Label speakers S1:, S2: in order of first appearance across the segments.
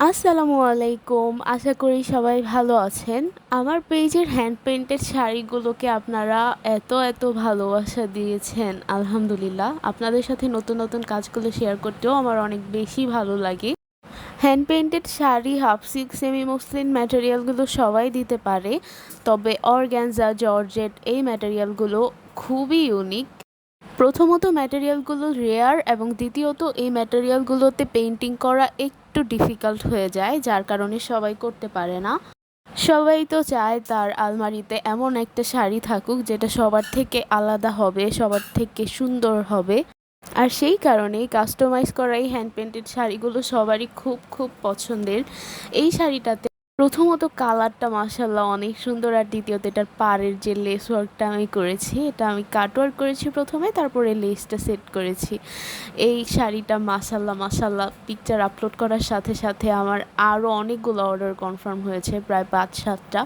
S1: আসসালামু আলাইকুম। আশা করি সবাই ভালো আছেন। আমার পেজের হ্যান্ড পেইন্টেড শাড়িগুলোকে আপনারা এত ভালোবাসা দিয়েছেন, আলহামদুলিল্লাহ। আপনাদের সাথে নতুন নতুন কাজগুলো শেয়ার করতেও আমার অনেক বেশি ভালো লাগে। Hand painted sari, half silk, semi muslin ম্যাটেরিয়ালগুলো সবাই দিতে পারে, তবে অর্গ্যানজা, জর্জেট এই ম্যাটেরিয়ালগুলো খুবই ইউনিক। প্রথমত ম্যাটেরিয়ালগুলো রেয়ার, এবং দ্বিতীয়ত এই ম্যাটেরিয়ালগুলোতে পেইন্টিং করা একটু ডিফিকাল্ট হয়ে যায়, যার কারণে সবাই করতে পারে না। সবাই তো চায় তার আলমারিতে এমন একটা শাড়ি থাকুক যেটা সবার থেকে আলাদা হবে, সবার থেকে সুন্দর হবে। আর সেই কারণেই কাস্টমাইজ করা এই হ্যান্ড পেইন্টেড শাড়িগুলো সবারই খুব পছন্দের। এই শাড়িটাতে প্রথমত কালারটা মাশাল্লাহ অনেক সুন্দর, আর দ্বিতীয়ত এটার পাড়ের যে লেস ওয়ার্কটা আমি করেছি, এটা আমি কাট ওয়ার্ক করেছি প্রথমে, তারপরে লেসটা সেট করেছি। এই শাড়িটা মাশাল্লাহ পিকচার আপলোড করার সাথে সাথে আমার আরও অনেকগুলো অর্ডার কনফার্ম হয়েছে, প্রায় 5-7টা।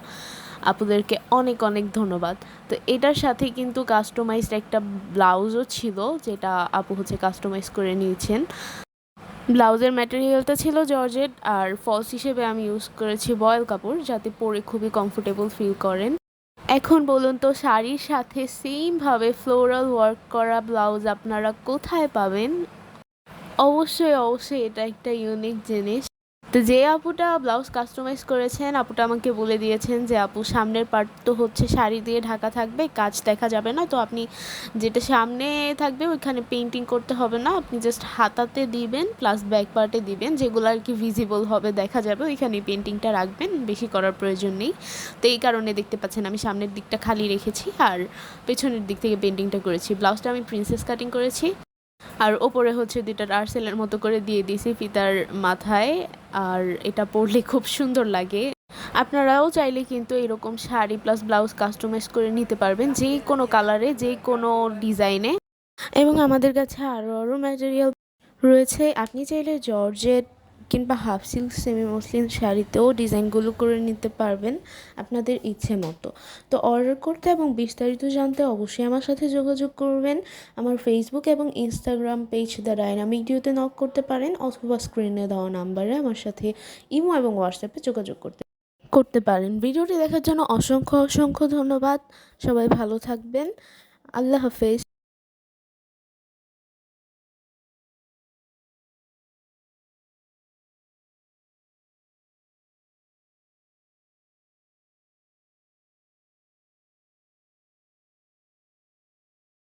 S1: আপুদেরকে অনেক ধন্যবাদ। তো এটার সাথে কিন্তু কাস্টমাইজড একটা ব্লাউজও ছিল, যেটা আপু কাস্টমাইজ করে নিয়েছেন। ব্লাউজের ম্যাটেরিয়ালটা ছিল জর্জেট, আর ফলস হিসেবে আমি ইউজ করেছি বয়েল কাপড়, যাতে পরে খুবই কমফোর্টেবল ফিল করেন। এখন বলুন তো, শাড়ির সাথে সেমভাবে ফ্লোরাল ওয়ার্ক করা ব্লাউজ আপনারা কোথায় পাবেন? অবশ্যই এটা একটা ইউনিক জিনিস। তো যে আপুটা ব্লাউজ কাস্টমাইজ করেছেন, আপুটা আমাকে বলে দিয়েছেন যে আপু, সামনের পার্ট তো শাড়ি দিয়ে ঢাকা থাকবে, কাজ দেখা যাবে না, তো আপনি যেটা সামনে থাকবে ওইখানে পেইন্টিং করতে হবে না, আপনি জাস্ট হাতাতে দিবেন প্লাস ব্যাক পার্টে দিবেন, যেগুলো আর কি ভিজিবল হবে, দেখা যাবে, ওইখানে পেইন্টিংটা রাখবেন, বেশি করার প্রয়োজন নেই। তো এই কারণে দেখতে পাচ্ছেন আমি সামনের দিকটা খালি রেখেছি, আর পেছনের দিক থেকে পেইন্টিংটা করেছি। ব্লাউজটা আমি প্রিন্সেস কাটিং করেছি, আর ওপরে দুইটা টার্সেলের মতো করে দিয়ে দিয়েছি ফিতার মাথায়, আর এটা পরলে খুব সুন্দর লাগে। আপনারাও চাইলে কিন্তু এরকম শাড়ি প্লাস ব্লাউজ কাস্টমাইজ করে নিতে পারবেন, যে কোনো কালারে, যে কোনো ডিজাইনে। এবং আমাদের কাছে আরও ম্যাটেরিয়াল রয়েছে। আপনি চাইলে জর্জেট কিংবা হাফ সিল্ক, সেমি মসলিন শাড়িতেও ডিজাইনগুলো করে নিতে পারবেন আপনাদের ইচ্ছে মতো। তো অর্ডার করতে এবং বিস্তারিত জানতে অবশ্যই আমার সাথে যোগাযোগ করবেন। আমার ফেসবুক এবং ইনস্টাগ্রাম পেজ দ্য ডাইনামিক ডিউতে নক করতে পারেন, অথবা স্ক্রিনে দেওয়া নাম্বারে আমার সাথে ইমো এবং হোয়াটসঅ্যাপে যোগাযোগ করতে পারেন। ভিডিওটি দেখার জন্য অসংখ্য ধন্যবাদ। সবাই ভালো থাকবেন। আল্লাহ হাফেজ।